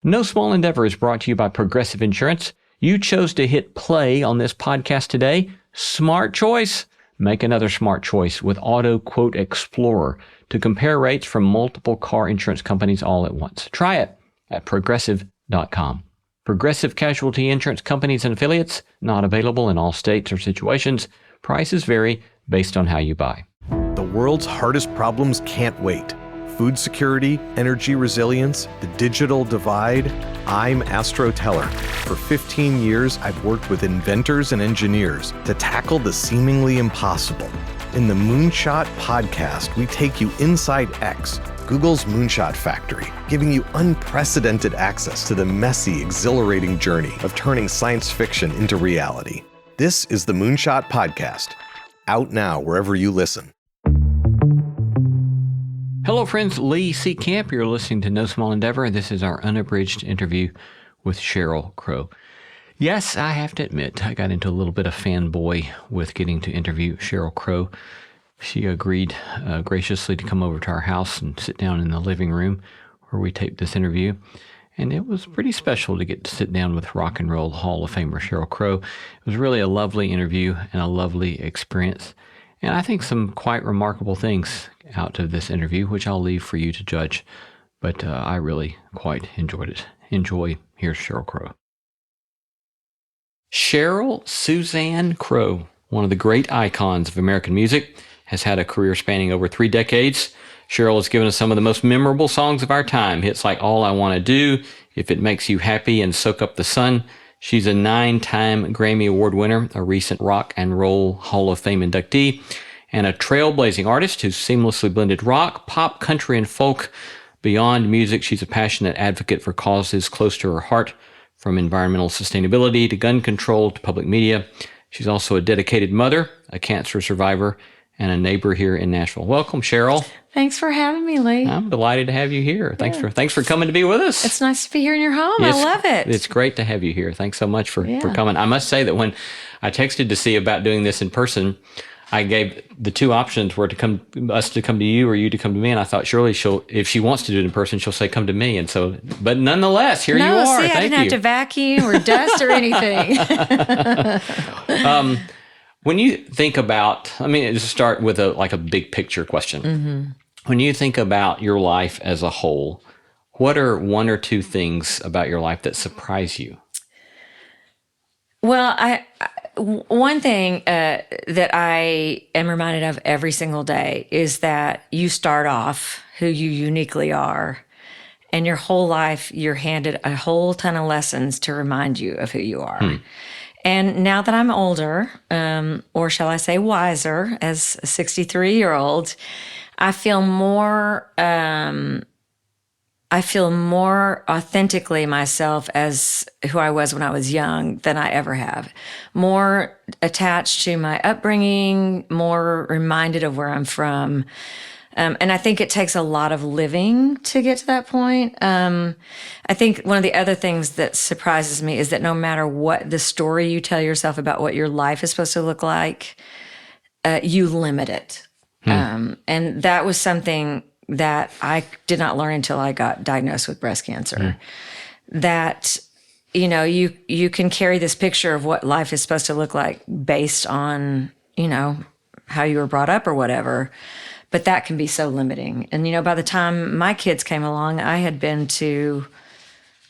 No Small Endeavor is brought to you by Progressive Insurance. You chose to hit play on this podcast today. Smart choice. Make another smart choice with Auto Quote Explorer to compare rates from multiple car insurance companies all at once. Try it at progressive.com. Progressive Casualty Insurance Companies and Affiliates, not available in all states or situations. Prices vary based on how you buy. The world's hardest problems can't wait. Food security, energy resilience, the digital divide. I'm Astro Teller. For 15 years, I've worked with inventors and engineers to tackle the seemingly impossible. In the Moonshot podcast, we take you inside X, Google's Moonshot Factory, giving you unprecedented access to the messy, exhilarating journey of turning science fiction into reality. This is the Moonshot Podcast, out now wherever you listen. Hello, friends. Lee C. Camp. You're listening to No Small Endeavor, and this is our unabridged interview with Sheryl Crow. Yes, I have to admit, I got into a little bit of fanboy with getting to interview Sheryl Crow. She agreed graciously to come over to our house and sit down in the living room where we taped this interview. And it was pretty special to get to sit down with Rock and Roll Hall of Famer Sheryl Crow. It was really a lovely interview and a lovely experience. And I think some quite remarkable things out of this interview, which I'll leave for you to judge. But I really quite enjoyed it. Enjoy. Here's Sheryl Crow. Sheryl Suzanne Crow, one of the great icons of American music, has had a career spanning over 3 decades. Sheryl has given us some of the most memorable songs of our time. Hits like All I Want to Do, If It Makes You Happy, and Soak Up the Sun. She's a 9-time Grammy Award winner, a recent Rock and Roll Hall of Fame inductee, and a trailblazing artist who's seamlessly blended rock, pop, country, and folk. Beyond music, she's a passionate advocate for causes close to her heart, from environmental sustainability to gun control to public media. She's also a dedicated mother, a cancer survivor, and a neighbor here in Nashville. Welcome, Sheryl. Thanks for having me, Lee. I'm delighted to have you here. Thanks for coming to be with us. It's nice to be here in your home. I love it. It's great to have you here. Thanks so much for coming. I must say that when I texted to see about doing this in person, I gave the 2 options were us to come to you or you to come to me, and I thought surely if she wants to do it in person, she'll say come to me. And so, but nonetheless, here you are. Thank you. I didn't have to vacuum or dust or anything. When you think about, just start with a big picture question. Mm-hmm. When you think about your life as a whole, what are 1 or 2 things about your life that surprise you? Well, one thing that I am reminded of every single day is that you start off who you uniquely are, and your whole life you're handed a whole ton of lessons to remind you of who you are. And now that I'm older, or shall I say wiser, as a 63-year-old, I feel more authentically myself as who I was when I was young than I ever have. More attached to my upbringing, more reminded of where I'm from. And I think it takes a lot of living to get to that point. I think one of the other things that surprises me is that no matter what the story you tell yourself about what your life is supposed to look like, you limit it. And that was something that I did not learn until I got diagnosed with breast cancer. That, you can carry this picture of what life is supposed to look like based on, how you were brought up or whatever. But that can be so limiting. And, by the time my kids came along, I had been to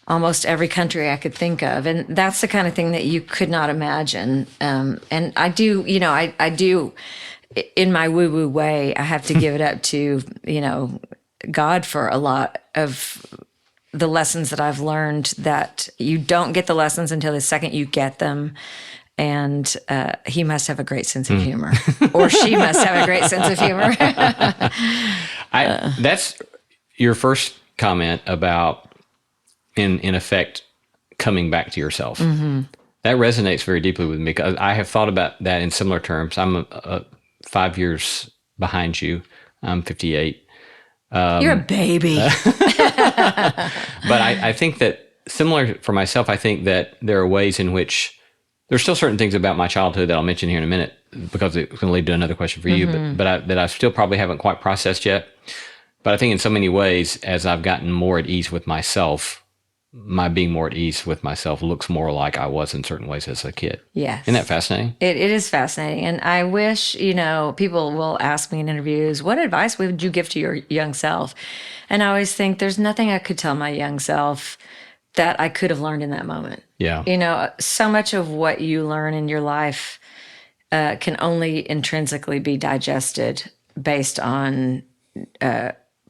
almost every country I could think of. And that's the kind of thing that you could not imagine. And I do, I do, in my woo-woo way, I have to give it up to, God for a lot of the lessons that I've learned, that you don't get the lessons until the second you get them. And he must have a great sense of humor, or she must have a great sense of humor. That's your first comment about, in effect, coming back to yourself. Mm-hmm. That resonates very deeply with me, because I have thought about that in similar terms. I'm 5 years behind you. I'm 58. You're a baby. But I think that, similar for myself, I think that there are ways in which there's still certain things about my childhood that I'll mention here in a minute, because it's going to lead to another question for you, that I still probably haven't quite processed yet. But I think in so many ways, as I've gotten more at ease with myself, my being more at ease with myself looks more like I was in certain ways as a kid. Yes. Isn't that fascinating? It is fascinating. And I wish, people will ask me in interviews, what advice would you give to your young self? And I always think there's nothing I could tell my young self that I could have learned in that moment. Yeah. So much of what you learn in your life can only intrinsically be digested based on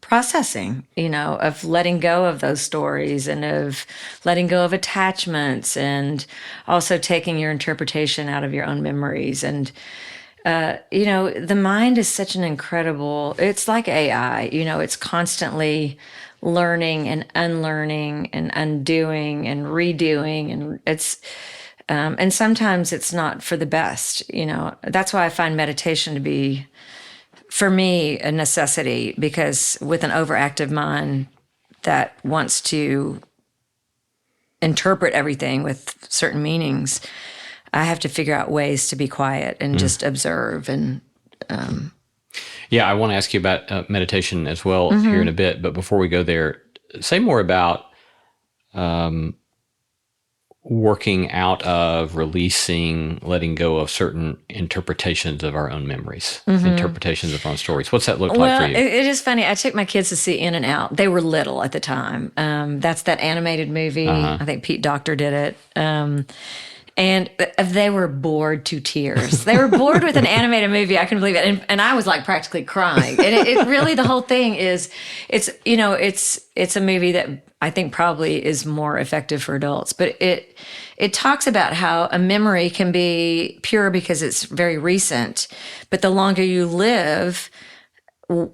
processing, of letting go of those stories and of letting go of attachments and also taking your interpretation out of your own memories. And, the mind is such an incredible, it's like AI, it's constantly learning and unlearning and undoing and redoing. And and sometimes it's not for the best, That's why I find meditation to be, for me, a necessity, because with an overactive mind that wants to interpret everything with certain meanings, I have to figure out ways to be quiet and just observe. And yeah, I want to ask you about meditation as well here in a bit. But before we go there, say more about working out of, releasing, letting go of certain interpretations of our own memories, interpretations of our own stories. What's that look like for you? It is funny. I took my kids to see In and Out. They were little at the time. That's that animated movie. I think Pete Docter did it. And they were bored to tears. They were bored with an animated movie. I couldn't believe it. And I was like practically crying. And it really, the whole thing is, it's a movie that I think probably is more effective for adults. But it talks about how a memory can be pure because it's very recent. But the longer you live,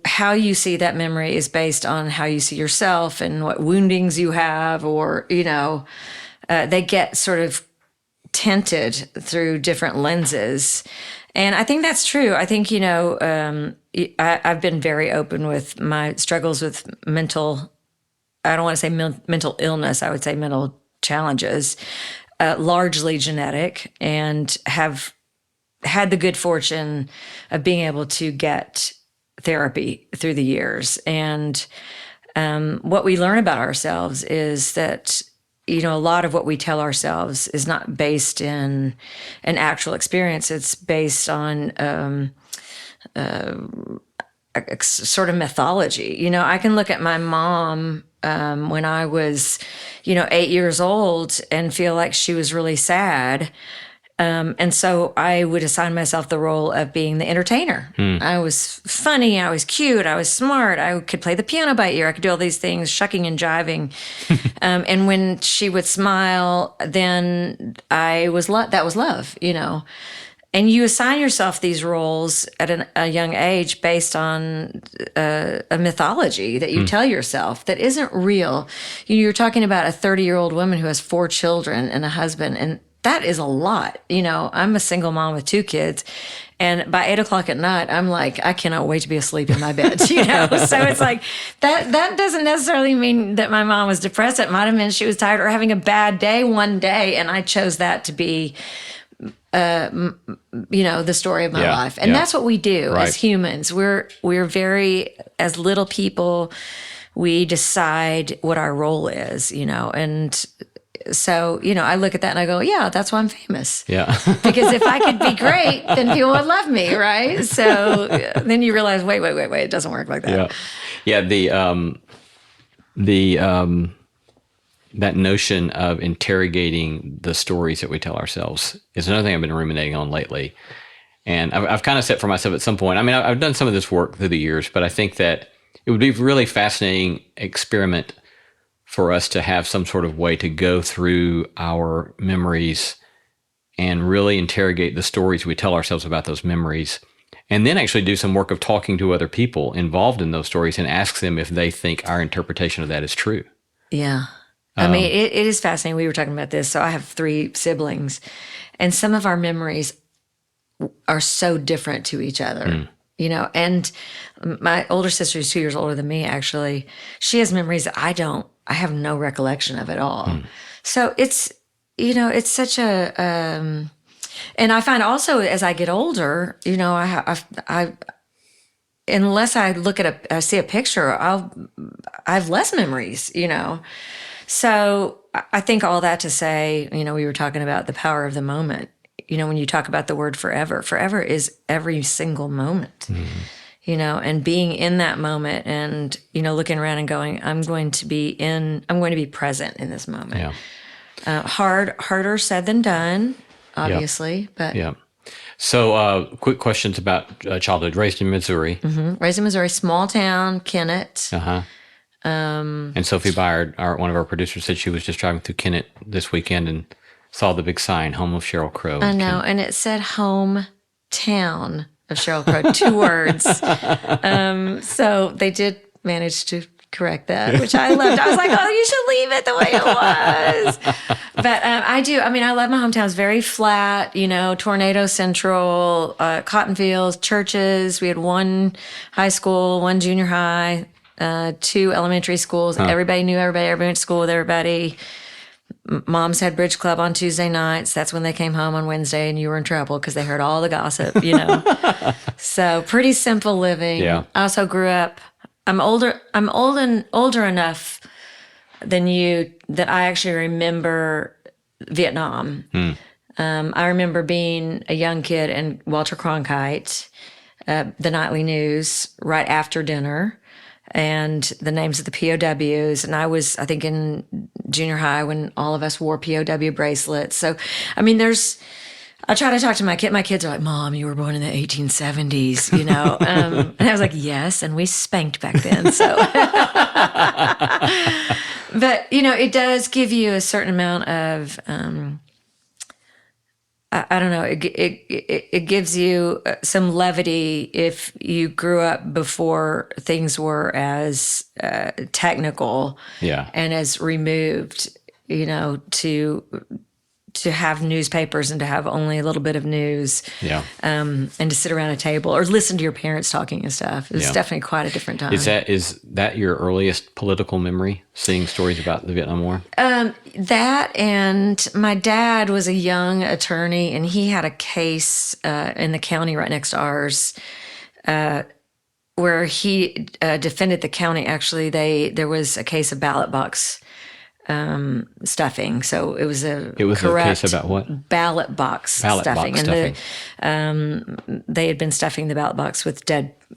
how you see that memory is based on how you see yourself and what woundings you have, or, they get sort of tinted through different lenses. And I think that's true. I think, I've been very open with my struggles with mental, I don't want to say mental illness, I would say mental challenges, largely genetic, and have had the good fortune of being able to get therapy through the years. And what we learn about ourselves is that a lot of what we tell ourselves is not based in an actual experience. It's based on a sort of mythology. I can look at my mom when I was, 8 years old and feel like she was really sad. And so I would assign myself the role of being the entertainer. I was funny, I was cute, I was smart, I could play the piano by ear, I could do all these things, shucking and jiving. And when she would smile, then that was love, And you assign yourself these roles at a young age based on a mythology that you tell yourself that isn't real. You're talking about a 30-year-old woman who has 4 children and a husband, and that is a lot. I'm a single mom with 2 kids. And by 8:00 at night, I'm like, I cannot wait to be asleep in my bed, So it's like, that doesn't necessarily mean that my mom was depressed. It might have meant she was tired or having a bad day one day. And I chose that to be, the story of my life. And that's what we do as humans. We're very, as little people, we decide what our role is, and so, I look at that and I go, yeah, that's why I'm famous. Yeah. Because if I could be great, then people would love me, right? So then you realize, wait, it doesn't work like that. Yeah. That notion of interrogating the stories that we tell ourselves is another thing I've been ruminating on lately. And I've kind of set for myself at some point, I've done some of this work through the years, but I think that it would be a really fascinating experiment for us to have some sort of way to go through our memories and really interrogate the stories we tell ourselves about those memories, and then actually do some work of talking to other people involved in those stories and ask them if they think our interpretation of that is true. Yeah. It is fascinating. We were talking about this. So I have 3 siblings, and some of our memories are so different to each other. And my older sister is 2 years older than me, actually. She has memories that I have no recollection of at all. So it's such a, and I find also as I get older, I unless I look at I see a picture, I have less memories, So I think all that to say, we were talking about the power of the moment. When you talk about the word forever, forever is every single moment, and being in that moment and, looking around and going, I'm going to be present in this moment. Yeah. Harder said than done, obviously, but Yeah. So, quick questions about childhood. Raised in Missouri. Raised in Missouri, small town, Kennett. Uh-huh. And Sophie Byard, one of our producers, said she was just driving through Kennett this weekend and saw the big sign, home of Sheryl Crow. I know, and it said hometown of Sheryl Crow, 2 words. So they did manage to correct that, which I loved. I was like, oh, you should leave it the way it was. But I do. I mean, I love my hometown. It's very flat, tornado central, cotton fields, churches. We had 1 high school, 1 junior high, 2 elementary schools. Everybody knew everybody. Everybody went to school with everybody. Moms had bridge club on Tuesday nights. That's when they came home on Wednesday, and you were in trouble because they heard all the gossip, So pretty simple living. Yeah. I also grew up. I'm older enough than you that I actually remember Vietnam. I remember being a young kid and Walter Cronkite, the nightly news right after dinner, and the names of the POWs. And I was, I think, in junior high when all of us wore POW bracelets. So, I mean, I try to talk to my kid. My kids are like, Mom, you were born in the 1870s, and I was like, yes, and we spanked back then. So, but, it does give you a certain amount of, I don't know, it gives you some levity if you grew up before things were as technical and as removed, to have newspapers and to have only a little bit of news, and to sit around a table or listen to your parents talking and stuff. It was definitely quite a different time. Is that your earliest political memory, seeing stories about the Vietnam War? That, and my dad was a young attorney, and he had a case in the county right next to ours where he defended the county. Actually, there was a case of ballot box stuffing. So it was a correct case about what? Ballot box stuffing. They had been stuffing the ballot box with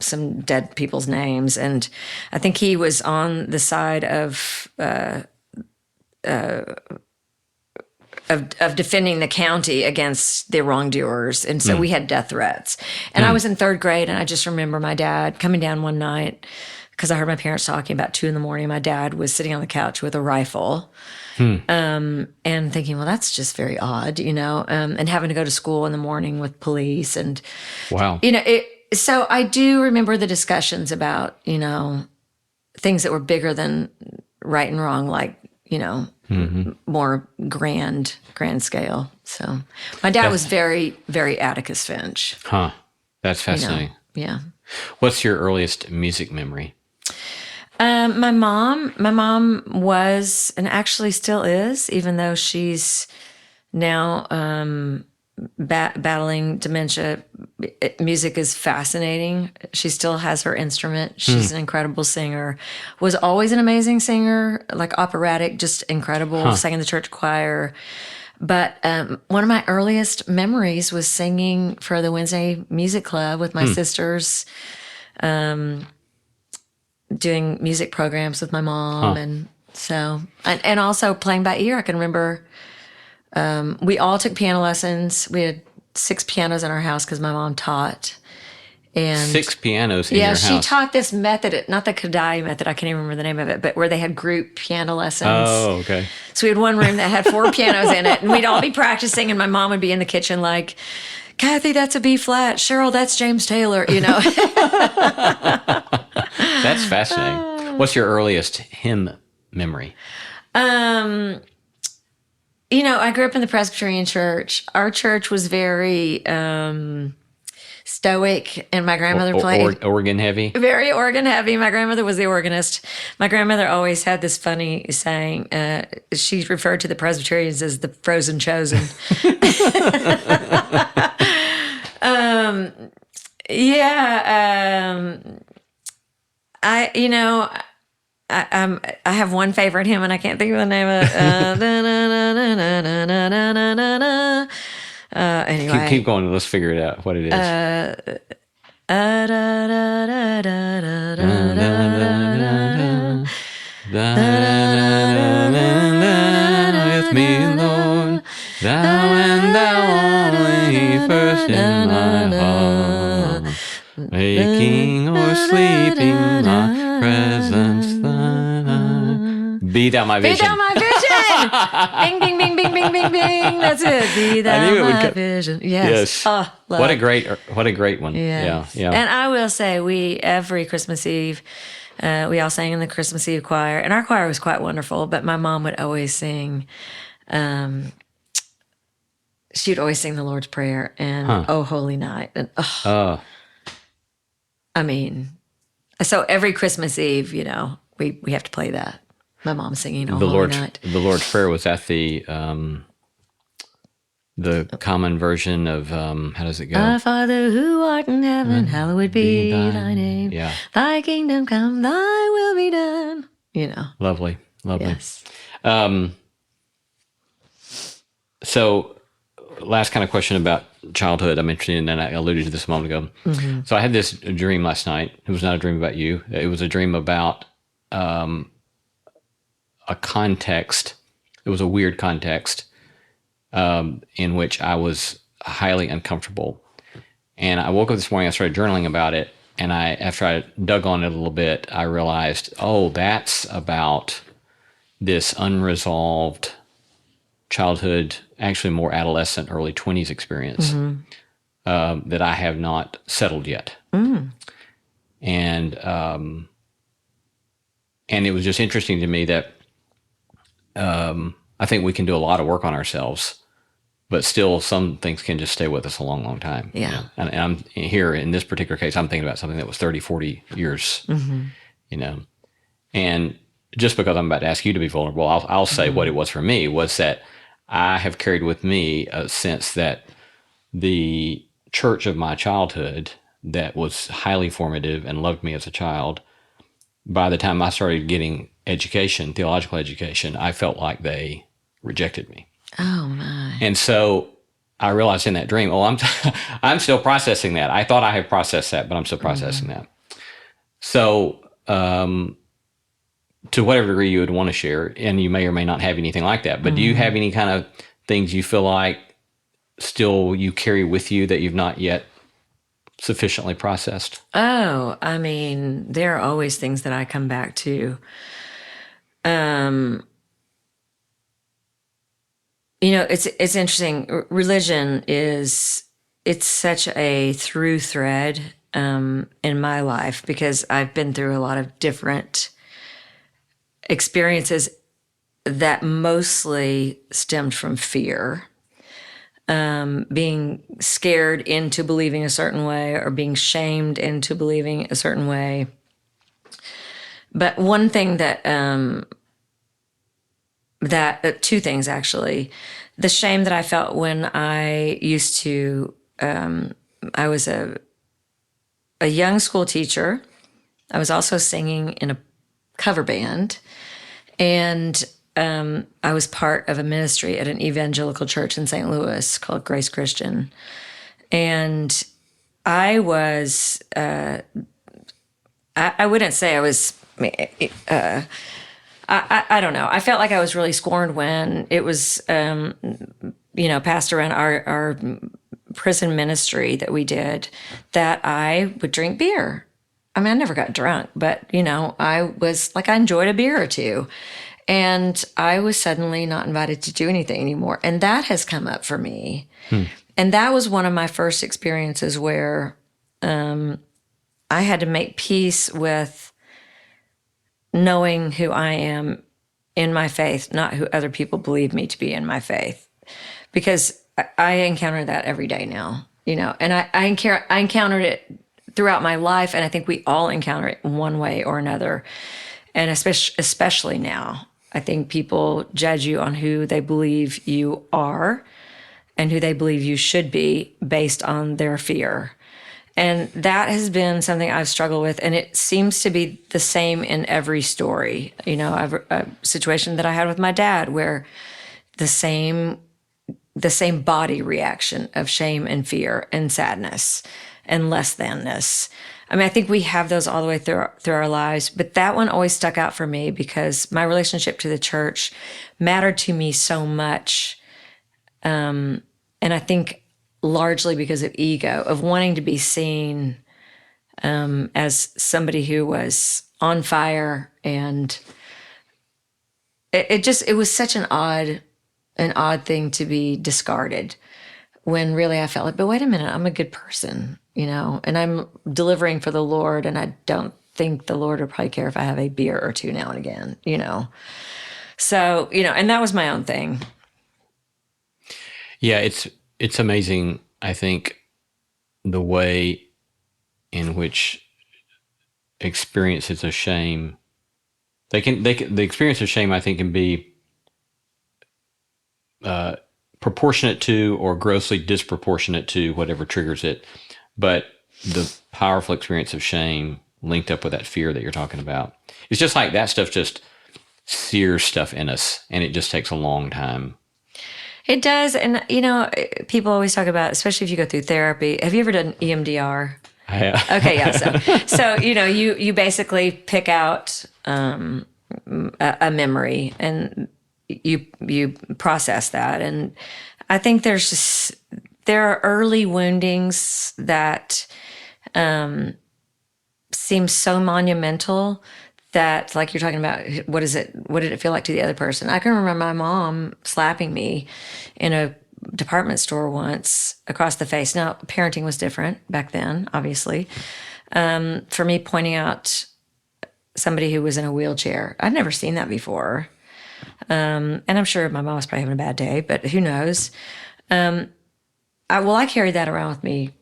some dead people's names. And I think he was on the side of defending the county against the wrongdoers. And so we had death threats. And I was in 3rd grade, and I just remember my dad coming down one night because I heard my parents talking about 2 a.m. My dad was sitting on the couch with a rifle, and thinking, well, that's just very odd, and having to go to school in the morning with police. And, wow. So I do remember the discussions about, things that were bigger than right and wrong, like, more grand scale. So my dad was very, very Atticus Finch. Huh. That's fascinating. Yeah. What's your earliest music memory? My mom was, and actually still is, even though she's now battling dementia. Music is fascinating. She still has her instrument. She's an incredible singer. Was always an amazing singer, like operatic, just incredible. Sang in the church choir. But one of my earliest memories was singing for the Wednesday Music Club with my sisters, doing music programs with my mom. And so, and also playing by ear. I can remember we all took piano lessons. We had 6 pianos in our house because my mom taught. And 6 pianos in your house? Yeah, she taught this method, not the Kadai method, I can't even remember the name of it, but where they had group piano lessons. Oh, okay. So we had one room that had 4 pianos in it, and we'd all be practicing, and my mom would be in the kitchen like, Kathy, that's a B flat. Cheryl, that's James Taylor, That's fascinating. What's your earliest hymn memory? I grew up in the Presbyterian church. Our church was very stoic, and my grandmother played organ heavy. Very organ heavy. My grandmother was the organist. My grandmother always had this funny saying. She referred to the Presbyterians as the frozen chosen. I have one favorite hymn, and I can't think of the name of it. Anyway, Keep going. Let's figure it out. What it is. With me, Lord, thou and thou only first in my heart, waking or sleeping, my presence thine eye. Be thou my vision. Be thou my vision. Bing, bing, bing, bing, bing, bing, bing. That's it. Be thou my vision. Yes. Oh, what a great one. Yes. Yeah. And I will say, every Christmas Eve, we all sang in the Christmas Eve choir, and our choir was quite wonderful. But my mom would always sing. She would always sing the Lord's Prayer and "Oh Holy Night," and I mean, so every Christmas Eve, we have to play that. My mom singing "Oh Holy Night." The Lord's Prayer, was that the common version of how does it go? Our Father who art in heaven, hallowed be thy name. Yeah. Thy kingdom come, thy will be done. Lovely. Yes. So, last kind of question about childhood. I'm interested in, and I alluded to this a moment ago. Mm-hmm. So I had this dream last night. It was not a dream about you. It was a dream about a context. It was a weird context in which I was highly uncomfortable. And I woke up this morning, I started journaling about it, and after I dug on it a little bit, I realized, that's about this unresolved childhood, actually more adolescent, early 20s experience that I have not settled yet. And it was just interesting to me that I think we can do a lot of work on ourselves, but still some things can just stay with us a long, long time. Yeah. And I'm here in this particular case, I'm thinking about something that was 30, 40 years, and just because I'm about to ask you to be vulnerable, I'll say what it was for me was that I have carried with me a sense that the church of my childhood that was highly formative and loved me as a child, by the time I started getting education, theological education, I felt like they rejected me. Oh, my. And so I realized in that dream, I'm still processing that. I thought I had processed that, but I'm still processing that. So to whatever degree you would want to share, and you may or may not have anything like that, but do you have any kind of things you feel like still you carry with you that you've not yet sufficiently processed? Oh, I mean, there are always things that I come back to. It's interesting. Religion it's such a through thread in my life because I've been through a lot of different experiences that mostly stemmed from fear, being scared into believing a certain way or being shamed into believing a certain way. But one thing two things actually, the shame that I felt when I used to, I was a young school teacher. I was also singing in a cover band, and I was part of a ministry at an evangelical church in St. Louis called Grace Christian. And I was, I wouldn't say I was, I don't know. I felt like I was really scorned when it was, passed around our prison ministry that we did that I would drink beer. I mean, I never got drunk, but, I was like, I enjoyed a beer or two. And I was suddenly not invited to do anything anymore. And that has come up for me. And that was one of my first experiences where I had to make peace with knowing who I am in my faith, not who other people believe me to be in my faith. Because I encounter that every day now, and I encountered it throughout my life, and I think we all encounter it in one way or another. And especially now, I think people judge you on who they believe you are and who they believe you should be based on their fear. And that has been something I've struggled with. And it seems to be the same in every story. I've a situation that I had with my dad where the same body reaction of shame and fear and sadness and less thanness. I mean, I think we have those all the way through our lives, but that one always stuck out for me because my relationship to the church mattered to me so much. And I think largely because of ego, of wanting to be seen as somebody who was on fire. And it was such an odd thing to be discarded when really I felt like, but wait a minute, I'm a good person, and I'm delivering for the Lord. And I don't think the Lord would probably care if I have a beer or two now and again, So, and that was my own thing. Yeah, it's amazing, I think, the way in which experiences of shame, the experience of shame, I think, can be proportionate to or grossly disproportionate to whatever triggers it. But the powerful experience of shame linked up with that fear that you're talking about, it's just like that stuff just sears stuff in us, and it just takes a long time. It does. And, people always talk about, especially if you go through therapy. Have you ever done EMDR? Okay, yeah. So you basically pick out a memory and you process that. And I think there are early woundings that seem so monumental that, like you're talking about, what did it feel like to the other person? I can remember my mom slapping me in a department store once across the face. Now, parenting was different back then, obviously. For me, pointing out somebody who was in a wheelchair. I'd never seen that before. And I'm sure my mom was probably having a bad day, but who knows? I carried that around with me.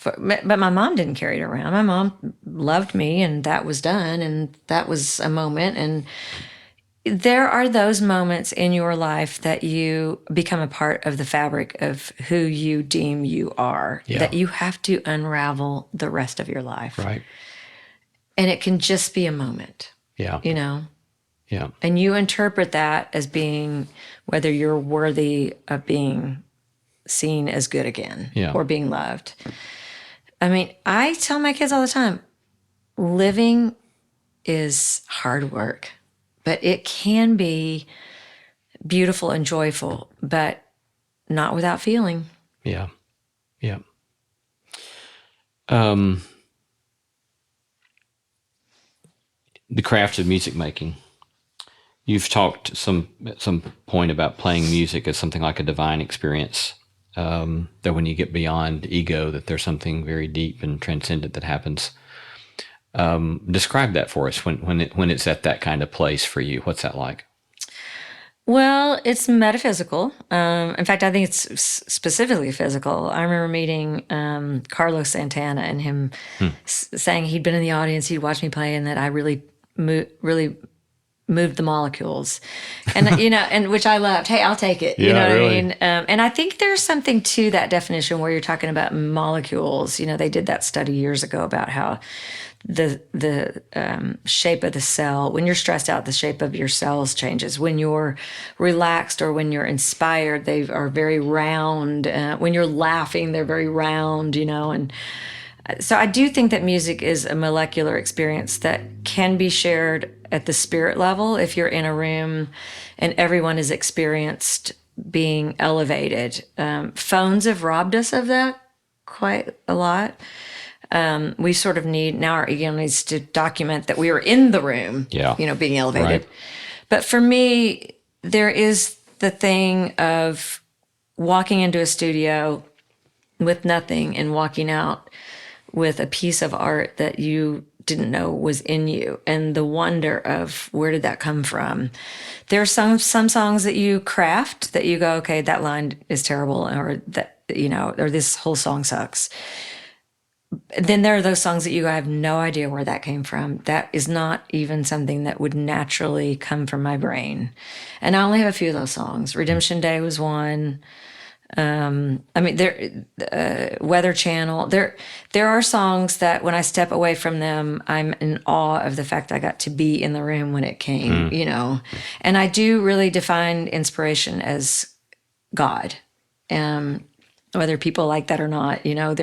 But my mom didn't carry it around. My mom loved me, and that was done, and that was a moment. And there are those moments in your life that you become a part of the fabric of who you deem you are, that you have to unravel the rest of your life. Right. And it can just be a moment. Yeah. Yeah. And you interpret that as being whether you're worthy of being seen as good again or being loved. I mean, I tell my kids all the time, living is hard work, but it can be beautiful and joyful, but not without feeling. Yeah. Yeah. The craft of music making. You've talked at some point about playing music as something like a divine experience. That when you get beyond ego, that there's something very deep and transcendent that happens. Describe that for us when it's at that kind of place for you. What's that like? Well, it's metaphysical. In fact, I think it's specifically physical. I remember meeting Carlos Santana and him saying he'd been in the audience, he'd watched me play, and that I really moved the molecules, and and which I loved. Hey, I'll take it. You know what I mean? And I think there's something to that definition where you're talking about molecules. They did that study years ago about how the shape of the cell, when you're stressed out, the shape of your cells changes. When you're relaxed or when you're inspired, they are very round. When you're laughing, they're very round. And so I do think that music is a molecular experience that can be shared at the spirit level if you're in a room and everyone is experienced being elevated. Phones have robbed us of that quite a lot. We sort of now our ego needs to document that we were in the room, being elevated. Right. But for me, there is the thing of walking into a studio with nothing and walking out with a piece of art that you didn't know was in you, and the wonder of where did that come from. There are some songs that you craft that you go, okay, that line is terrible, or that, or this whole song sucks. Then there are those songs that you go, I have no idea where that came from. That is not even something that would naturally come from my brain. And I only have a few of those songs. Redemption Day was one. I mean, Weather Channel. There are songs that when I step away from them, I'm in awe of the fact that I got to be in the room when it came, you know. And I do really define inspiration as God, whether people like that or not. You know,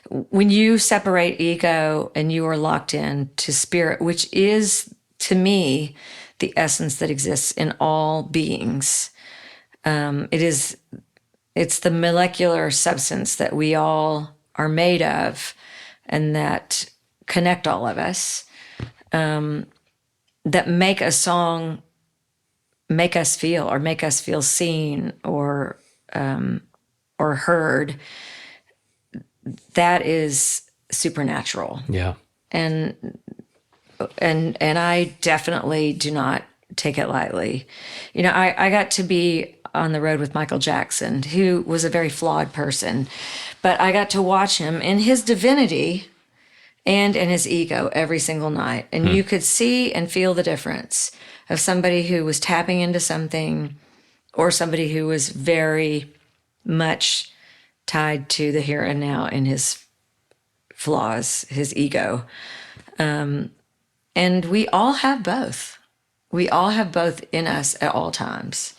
when you separate ego and you are locked in to spirit, which is to me the essence that exists in all beings. It's the molecular substance that we all are made of and that connect all of us, that make a song make us feel seen or heard. That is supernatural. Yeah. And I definitely do not take it lightly. You know, I got to be on the road with Michael Jackson, who was a very flawed person, but I got to watch him in his divinity and in his ego every single night. And you could see and feel the difference of somebody who was tapping into something or somebody who was very much tied to the here and now in his flaws, his ego. And we all have both. We all have both in us at all times.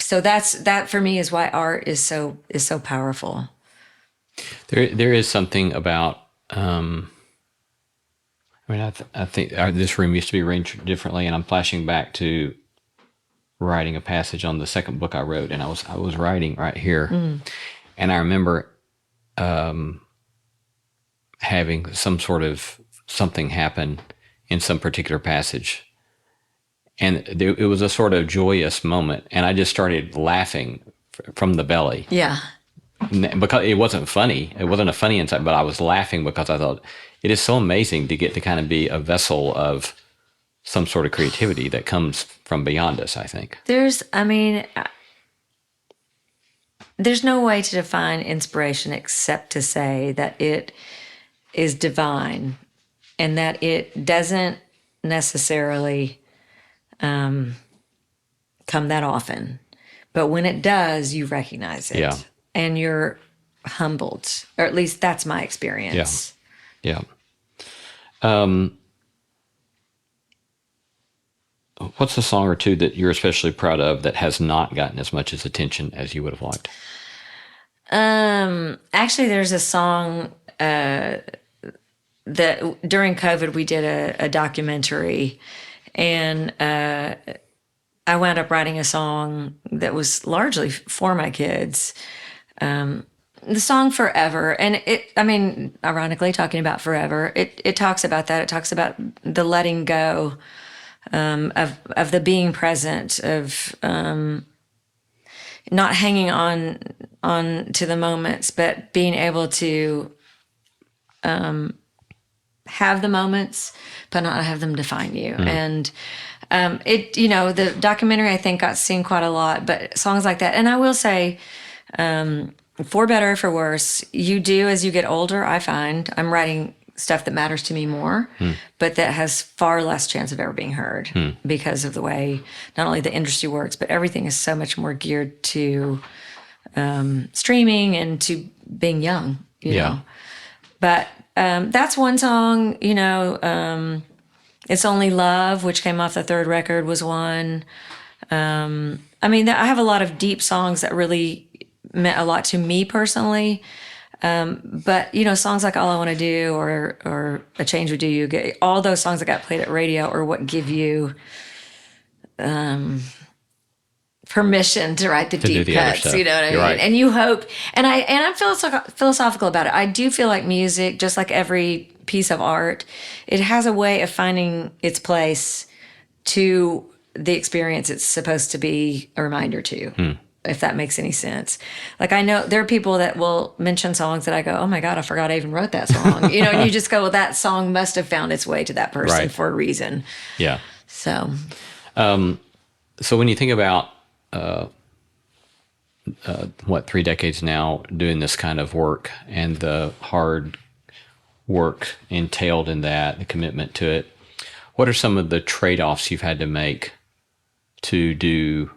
So that for me is why art is so powerful. There is something about, I mean, I think this room used to be arranged differently, and I'm flashing back to writing a passage on the second book I wrote, and I was writing right here, and I remember having some sort of something happen in some particular passage, and it was a sort of joyous moment, and I just started laughing from the belly. Yeah. Because it wasn't funny. It wasn't a funny insight, but I was laughing because I thought it is so amazing to get to kind of be a vessel of some sort of creativity that comes from beyond us, I think. There's no way to define inspiration except to say that it is divine and that it doesn't necessarily come that often. But when it does, you recognize it. Yeah. And you're humbled, or at least that's my experience. Yeah. What's a song or two that you're especially proud of that has not gotten as much attention as you would have liked? Actually, there's a song that during COVID we did a documentary, and I wound up writing a song that was largely for my kids. The song Forever, and ironically talking about forever, it talks about that. It talks about the letting go of the being present, of not hanging on to the moments, but being able to have the moments, but not have them define you. And the documentary I think got seen quite a lot, but songs like that. And I will say, for better or for worse, you do as you get older. I find I'm writing stuff that matters to me more, but that has far less chance of ever being heard because of the way not only the industry works, but everything is so much more geared to streaming and to being young, you know. But that's one song, It's Only Love, which came off the third record, was one. I have a lot of deep songs that really meant a lot to me personally. But songs like All I Want to Do or A Change Would Do You, all those songs that got played at radio are what give you permission to write the deep cuts. You know what I mean? Right. And you hope, and I'm philosophical about it. I do feel like music, just like every piece of art, it has a way of finding its place to the experience it's supposed to be a reminder to. If that makes any sense. Like, I know there are people that will mention songs that I go, oh my God, I forgot I even wrote that song. And you just go, well, that song must have found its way to that person for a reason. Yeah. So when you think about, 3 decades now doing this kind of work and the hard work entailed in that, the commitment to it, what are some of the trade-offs you've had to make to do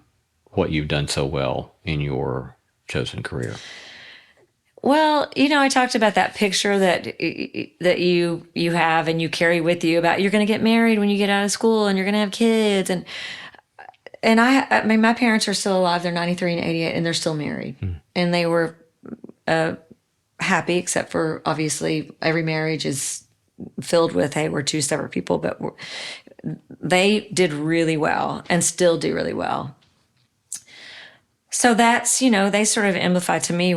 what you've done so well in your chosen career? Well, I talked about that picture that you have and you carry with you about you're going to get married when you get out of school and you're going to have kids. And I mean, my parents are still alive. They're 93 and 88 and they're still married. And they were happy, except for obviously every marriage is filled with, hey, we're two separate people, but they did really well and still do really well. So that's, they sort of amplify to me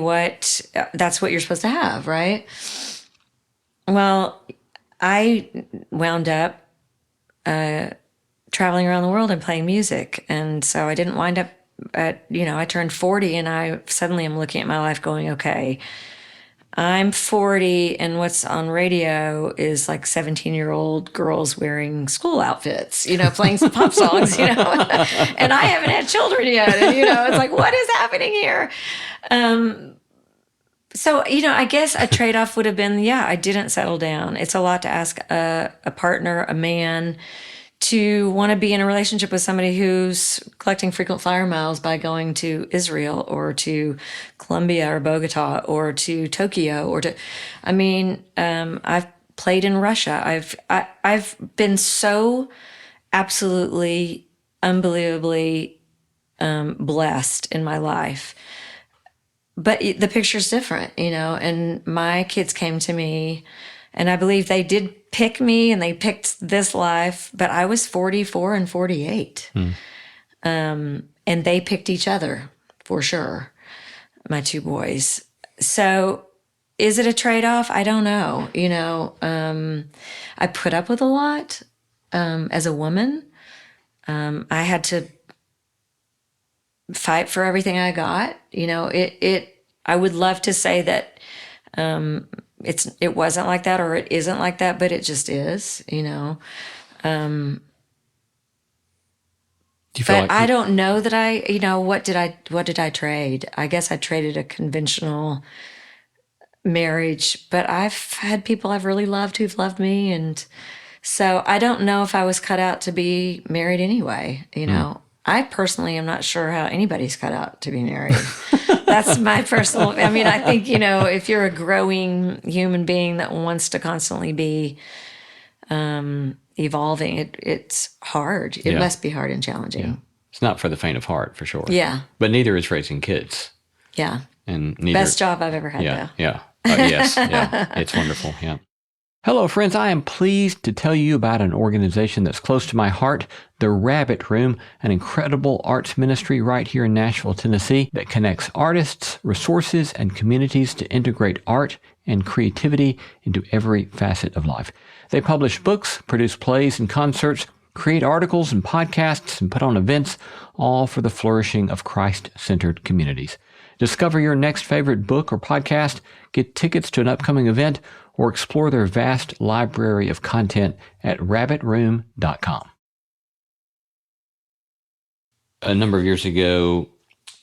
that's what you're supposed to have, right? Well, I wound up traveling around the world and playing music. And so I didn't wind up I turned 40 and I suddenly am looking at my life going, okay, I'm 40 and what's on radio is like 17-year-old girls wearing school outfits, playing some pop songs, and I haven't had children yet. And, it's like, what is happening here? So, I guess a trade-off would have been, I didn't settle down. It's a lot to ask a partner, a man, to want to be in a relationship with somebody who's collecting frequent flyer miles by going to Israel or to Colombia or Bogota or to Tokyo I've played in Russia. I've been so absolutely, unbelievably blessed in my life. But the picture's different, and my kids came to me and I believe they did pick me and they picked this life, but I was 44 and 48. And they picked each other for sure, my two boys. So is it a trade-off? I don't know. I put up with a lot as a woman. I had to fight for everything I got. I would love to say that it wasn't like that or it isn't like that, but it just is, Do you feel but like I don't know that what did I trade? I guess I traded a conventional marriage, but I've had people I've really loved who've loved me. And so I don't know if I was cut out to be married anyway, I personally am not sure how anybody's cut out to be married. That's my personal, I think, if you're a growing human being that wants to constantly be evolving, it's hard. It must be hard and challenging. Yeah. It's not for the faint of heart, for sure. Yeah. But neither is raising kids. Yeah. And neither. Best job I've ever had, though. Yeah. Yes. Yeah. It's wonderful. Yeah. Hello, friends. I am pleased to tell you about an organization that's close to my heart, the Rabbit Room, an incredible arts ministry right here in Nashville, Tennessee, that connects artists, resources, and communities to integrate art and creativity into every facet of life. They publish books, produce plays and concerts, create articles and podcasts, and put on events, all for the flourishing of Christ-centered communities. Discover your next favorite book or podcast, get tickets to an upcoming event, or explore their vast library of content at rabbitroom.com. A number of years ago,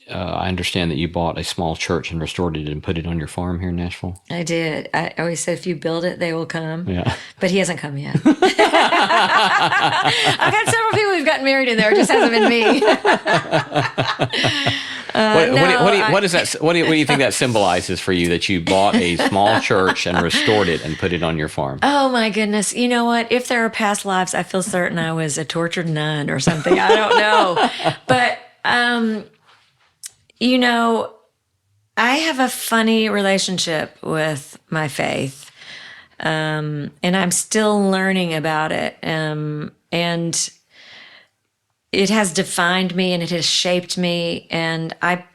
I understand that you bought a small church and restored it and put it on your farm here in Nashville. I did. I always said, if you build it, they will come. Yeah. But he hasn't come yet. I've had several people who've gotten married in there. It just hasn't been me. What do you think that symbolizes for you, that you bought a small church and restored it and put it on your farm? Oh my goodness. You know what? If there are past lives, I feel certain I was a tortured nun or something. I don't know. But, I have a funny relationship with my faith. And I'm still learning about it. And it has defined me and it has shaped me. And I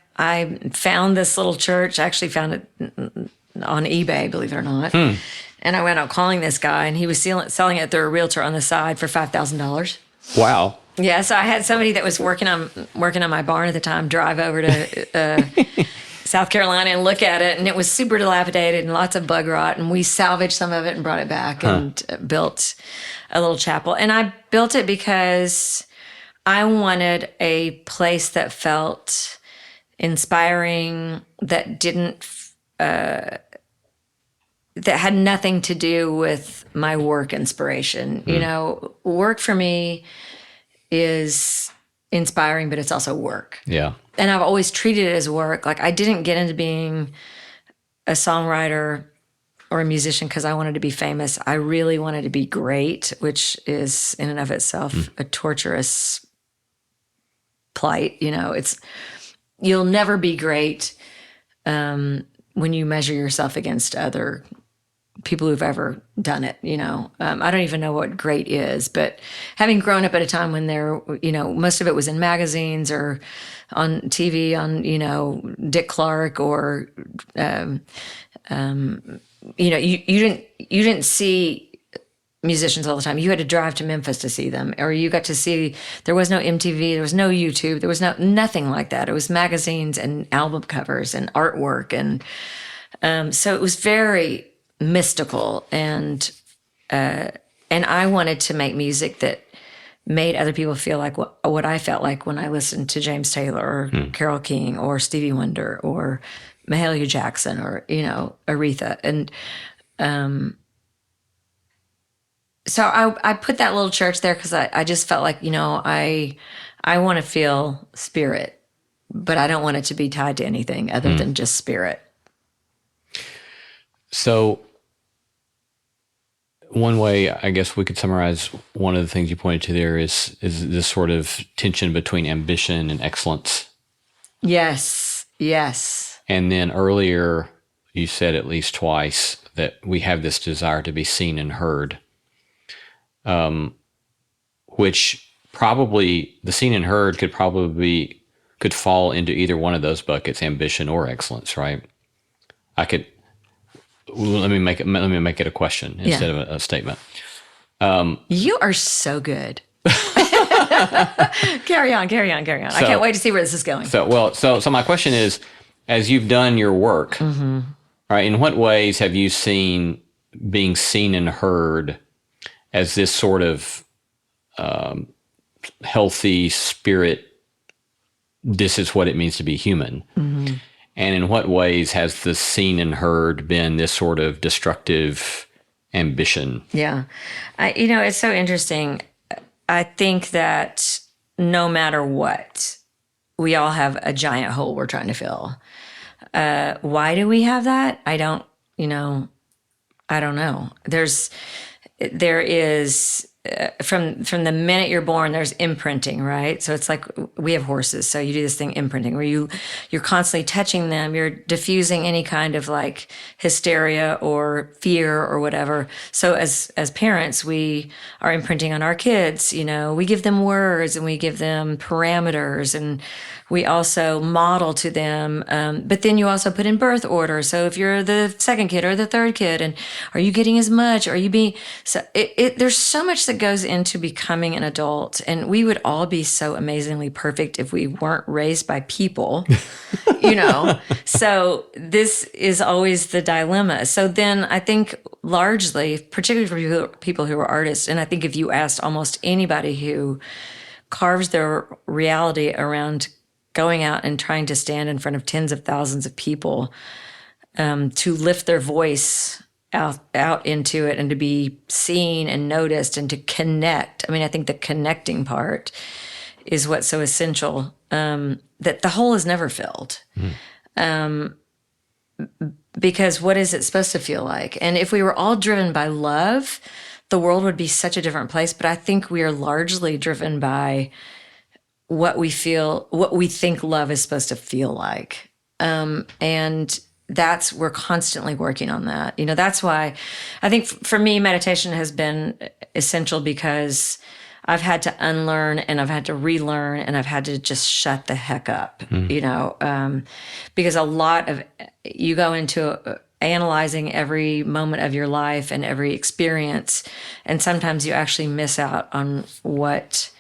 found this little church. I actually found it on eBay, believe it or not. And I went out calling this guy, and he was selling it through a realtor on the side for $5,000. Wow. Yeah, so I had somebody that was working on my barn at the time drive over to South Carolina and look at it, and it was super dilapidated and lots of bug rot. And we salvaged some of it and brought it back and built a little chapel. And I built it because I wanted a place that felt inspiring, that didn't, that had nothing to do with my work inspiration. Work for me is inspiring, but it's also work. Yeah. And I've always treated it as work. Like I didn't get into being a songwriter or a musician because I wanted to be famous. I really wanted to be great, which is in and of itself a torturous plight. You'll never be great when you measure yourself against other people who've ever done it. I don't even know what great is, but having grown up at a time when most of it was in magazines or on TV on, Dick Clark or, you didn't see musicians all the time. You had to drive to Memphis to see them, or you got to see, there was no MTV, there was no YouTube, there was nothing like that. It was magazines and album covers and artwork. And so it was very mystical. And I wanted to make music that made other people feel like what I felt like when I listened to James Taylor or Carole King or Stevie Wonder or Mahalia Jackson or, Aretha. And so I put that little church there because I just felt like, I want to feel spirit, but I don't want it to be tied to anything other than just spirit. So one way I guess we could summarize one of the things you pointed to there is this sort of tension between ambition and excellence. Yes. And then earlier you said at least twice that we have this desire to be seen and heard, which probably the seen and heard could fall into either one of those buckets, ambition or excellence, right? Let me make it a question instead of a statement. You are so good. Carry on. I can't wait to see where this is going. So my question is, as you've done your work, right, in what ways have you seen being seen and heard as this sort of healthy spirit, this is what it means to be human? And in what ways has the seen and heard been this sort of destructive ambition? Yeah. It's so interesting. I think that no matter what, we all have a giant hole we're trying to fill. Why do we have that? I don't know. There is from the minute you're born, there's imprinting, right? So it's like we have horses. So you do this thing, imprinting, where you're constantly touching them. You're diffusing any kind of like hysteria or fear or whatever. So as parents, we are imprinting on our kids. We give them words and we give them parameters, and we also model to them. But then you also put in birth order. So if you're the second kid or the third kid, and are you getting as much? Are you being, so there's so much that goes into becoming an adult. And we would all be so amazingly perfect if we weren't raised by people, So this is always the dilemma. So then I think largely, particularly for people who are artists, and I think if you asked almost anybody who carves their reality around going out and trying to stand in front of tens of thousands of people, to lift their voice out into it and to be seen and noticed and to connect. I mean, I think the connecting part is what's so essential, that the hole is never filled. Because what is it supposed to feel like? And if we were all driven by love, the world would be such a different place. But I think we are largely driven by what we think love is supposed to feel like. And we're constantly working on that. That's why I think for me, meditation has been essential, because I've had to unlearn and I've had to relearn and I've had to just shut the heck up, because a lot of you go into analyzing every moment of your life and every experience. And sometimes you actually miss out on what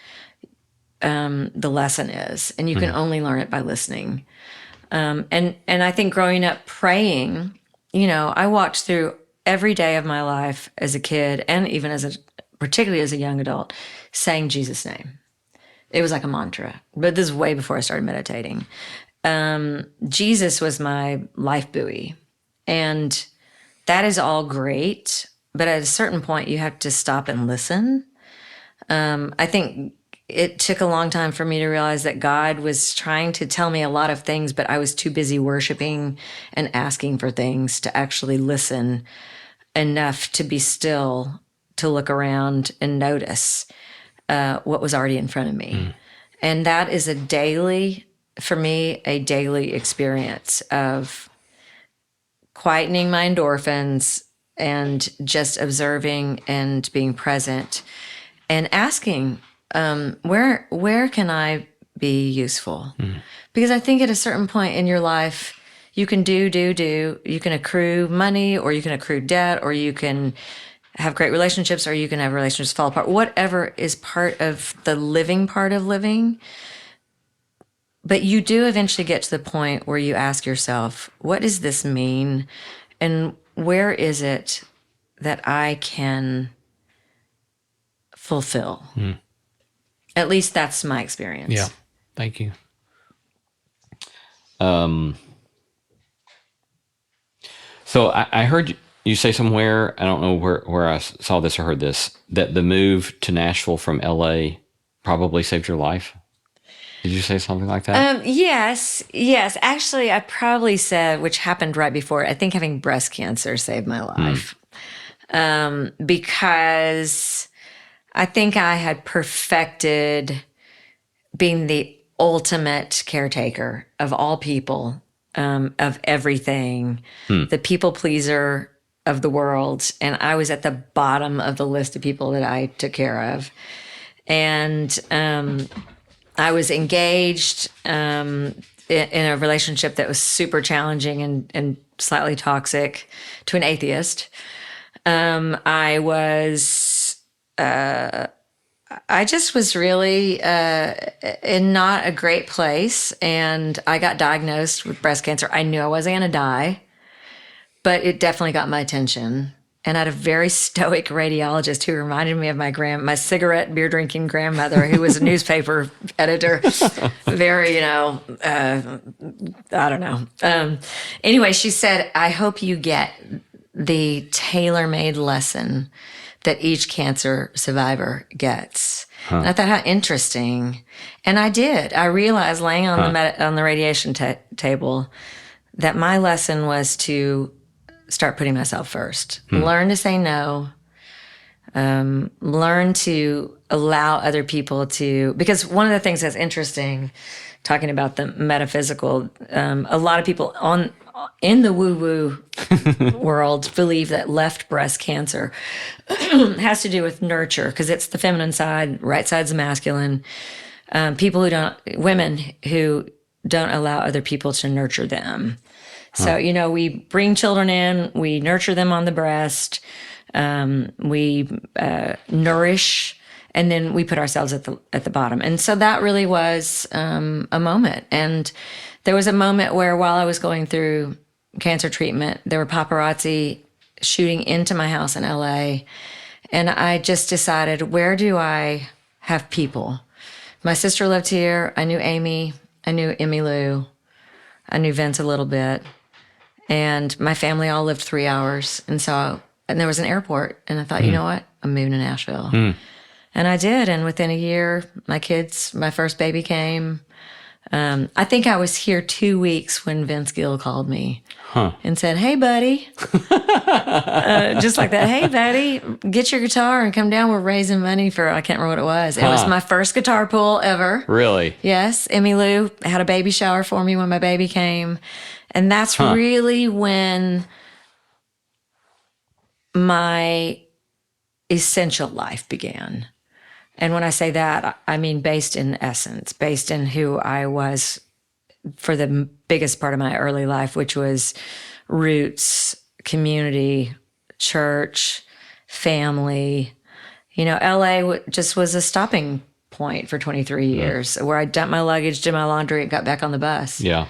the lesson is, and you can only learn it by listening. And I think growing up praying, I walked through every day of my life as a kid, and even particularly as a young adult, saying Jesus' name. It was like a mantra, but this is way before I started meditating. Jesus was my life buoy, and that is all great. But at a certain point, you have to stop and listen. I think it took a long time for me to realize that God was trying to tell me a lot of things, but I was too busy worshiping and asking for things to actually listen enough to be still, to look around and notice what was already in front of me. And that is for me, a daily experience of quietening my endorphins and just observing and being present and asking, where can I be useful? Because I think at a certain point in your life, you can do. You can accrue money, or you can accrue debt, or you can have great relationships, or you can have relationships fall apart. Whatever is part of the living part of living. But you do eventually get to the point where you ask yourself, what does this mean? And where is it that I can fulfill? At least that's my experience. Yeah. Thank you. So I heard you say somewhere, I don't know where I saw this or heard this, that the move to Nashville from LA probably saved your life. Did you say something like that? Yes. Actually, I probably said, which happened right before, I think having breast cancer saved my life. Because I think I had perfected being the ultimate caretaker of all people, of everything, the people pleaser of the world. And I was at the bottom of the list of people that I took care of. And I was engaged in a relationship that was super challenging and slightly toxic to an atheist. I just was really in not a great place, and I got diagnosed with breast cancer. I knew I wasn't going to die, but it definitely got my attention. And I had a very stoic radiologist who reminded me of my cigarette, beer drinking grandmother, who was a newspaper editor. Very, I don't know. Anyway, she said, I hope you get the tailor-made lesson that each cancer survivor gets. And I thought, how interesting. And I did. I realized laying on the radiation table that my lesson was to start putting myself first. Learn to say no. Learn to allow other people to, because one of the things that's interesting, talking about the metaphysical, a lot of people in the woo-woo world believe that left breast cancer has to do with nurture, because it's the feminine side, right side's the masculine. Women who don't allow other people to nurture them. So, we bring children in, we nurture them on the breast, we nourish, and then we put ourselves at the bottom. And so that really was a moment. And there was a moment where, while I was going through cancer treatment, there were paparazzi shooting into my house in LA. And I just decided, where do I have people? My sister lived here. I knew Amy. I knew Emmylou. I knew Vince a little bit. And my family all lived 3 hours. And there was an airport. And I thought, you know what? I'm moving to Nashville. And I did. And within a year, my first baby came. I think I was here 2 weeks when Vince Gill called me and said, hey, buddy. Just like that. Hey, buddy, get your guitar and come down. We're raising money for, I can't remember what it was. It was my first guitar pull ever. Really? Yes. Emmylou had a baby shower for me when my baby came. And that's really when my essential life began. And when I say that, I mean based in essence, based in who I was for the biggest part of my early life, which was roots, community, church, family. LA just was a stopping point for 23 years where I dumped my luggage, did my laundry, and got back on the bus. Yeah.